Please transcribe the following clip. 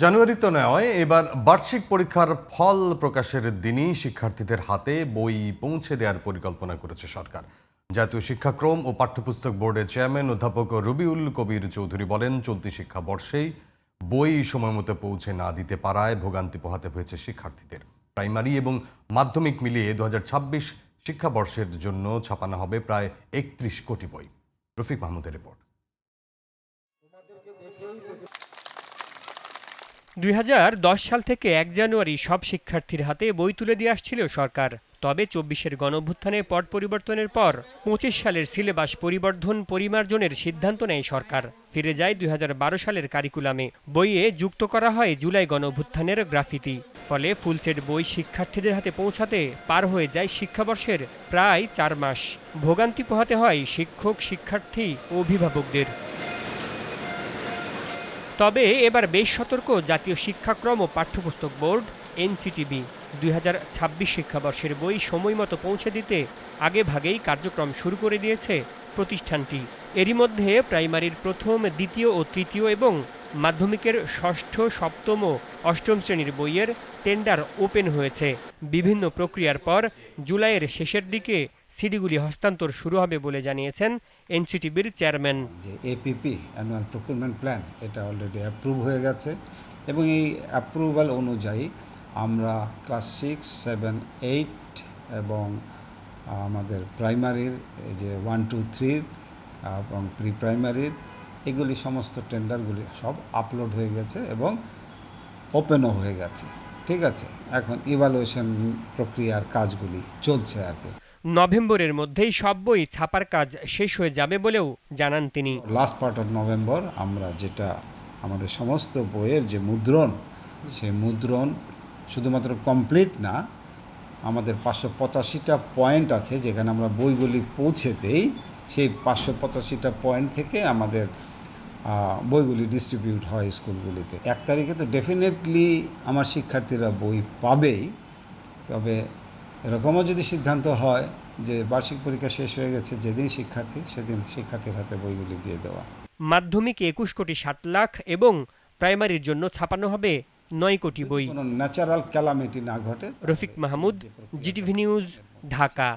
জানুয়ারিতে নয়, এবার বার্ষিক পরীক্ষার ফল প্রকাশের দিনই শিক্ষার্থীদের হাতে বই পৌঁছে দেওয়ার পরিকল্পনা করেছে সরকার। জাতীয় শিক্ষাক্রম ও পাঠ্যপুস্তক বোর্ডের চেয়ারম্যান অধ্যাপক রবিউল কবির চৌধুরী বলেন, চলতি শিক্ষাবর্ষেই বই সময়মতো পৌঁছে না দিতে পারায় ভোগান্তি পোহাতে হয়েছে শিক্ষার্থীদের। প্রাইমারি এবং মাধ্যমিক মিলিয়ে ২০২৬ শিক্ষাবর্ষের জন্য ছাপানো হবে প্রায় ৩১ কোটি বই। রফিক মাহমুদের রিপোর্ট। ২০১০ সাল থেকে ১ জানুয়ারি সব শিক্ষার্থীর হাতে বই তুলে দিয়ে আসছিল সরকার। তবে ২৪-এর গণঅভ্যুত্থানে পট পরিবর্তনের পর ২৫ সালের সিলেবাস পরিবর্ধন পরিমার্জনের সিদ্ধান্ত নেয় সরকার। ফিরে যায় ২০১২ সালের কারিকুলামে। বইয়ে যুক্ত করা হয় জুলাই গণঅভ্যুত্থানের গ্রাফিতি। ফলে ফুলসেট বই শিক্ষার্থীদের হাতে পৌঁছাতে পার হয়ে যায় শিক্ষাবর্ষের প্রায় ৪ মাস। ভোগান্তি পোহাতে হয় শিক্ষক, শিক্ষার্থী ও অভিভাবকদের। তবে এবার বেশ সতর্ক জাতীয় শিক্ষাক্রম ও পাঠ্যপুস্তক বোর্ড এনসিটিবি। ২০২৬ শিক্ষাবর্ষের বই সময়মতো পৌঁছে দিতে আগেভাগেই কার্যক্রম শুরু করে দিয়েছে প্রতিষ্ঠানটি। এরই মধ্যে প্রাইমারির প্রথম, দ্বিতীয় ও তৃতীয় এবং মাধ্যমিকের ষষ্ঠ, সপ্তম ও অষ্টম শ্রেণীর বইয়ের টেন্ডার ওপেন হয়েছে। বিভিন্ন প্রক্রিয়ার পর জুলাইয়ের শেষের দিকে সিডিগুলি হস্তান্তর শুরু হবে বলে জানিয়েছেন এনসিটিবির চেয়ারম্যান। যে এপিপি অ্যানুয়াল প্রকিউরমেন্ট প্ল্যান এটা অলরেডি অ্যাপ্রুভ হয়ে গেছে এবং এই অ্যাপ্রুভাল অনুযায়ী আমরা ক্লাস 6, 7, 8 এবং আমাদের প্রাইমারির এই যে 1, 2, 3 এবং প্রি প্রাইমারির এগুলি সমস্ত টেন্ডারগুলি সব আপলোড হয়ে গেছে এবং ওপেনও হয়ে গেছে। ঠিক আছে, এখন ইভালুয়েশন প্রক্রিয়ার কাজগুলি চলছে আর কি। নভেম্বরের মধ্যেই সব বই ছাপার কাজ শেষ হয়ে যাবে বলেও জানান তিনি। লাস্ট পার্ট অফ নভেম্বর আমরা যেটা আমাদের সমস্ত বইয়ের যে মুদ্রণ, সেই মুদ্রণ শুধুমাত্র কমপ্লিট না, আমাদের 585টা পয়েন্ট আছে যেখানে আমরা বইগুলি পৌঁছে দেই। সেই 585টা পয়েন্ট থেকে আমাদের বইগুলি ডিস্ট্রিবিউট হয় স্কুলগুলিতে। 1 তারিখে তো ডেফিনেটলি আমার শিক্ষার্থীরা বই পাবেই। তবে এরকমও যদি সিদ্ধান্ত হয় যে বার্ষিক পরীক্ষা শেষ হয়ে গেছে, যেদিন শিক্ষার্থী সেদিন শিক্ষার্থীর হাতে বইগুলি দিয়ে দেওয়া। মাধ্যমিকে ২১,৬০,০০,০০০ এবং প্রাইমারির জন্য ছাপানো হবে ৯ কোটি বই। কোনো ন্যাচারাল ক্যালামিটি না ঘটে। Rafiq Mahmud, GTV news, Dhaka.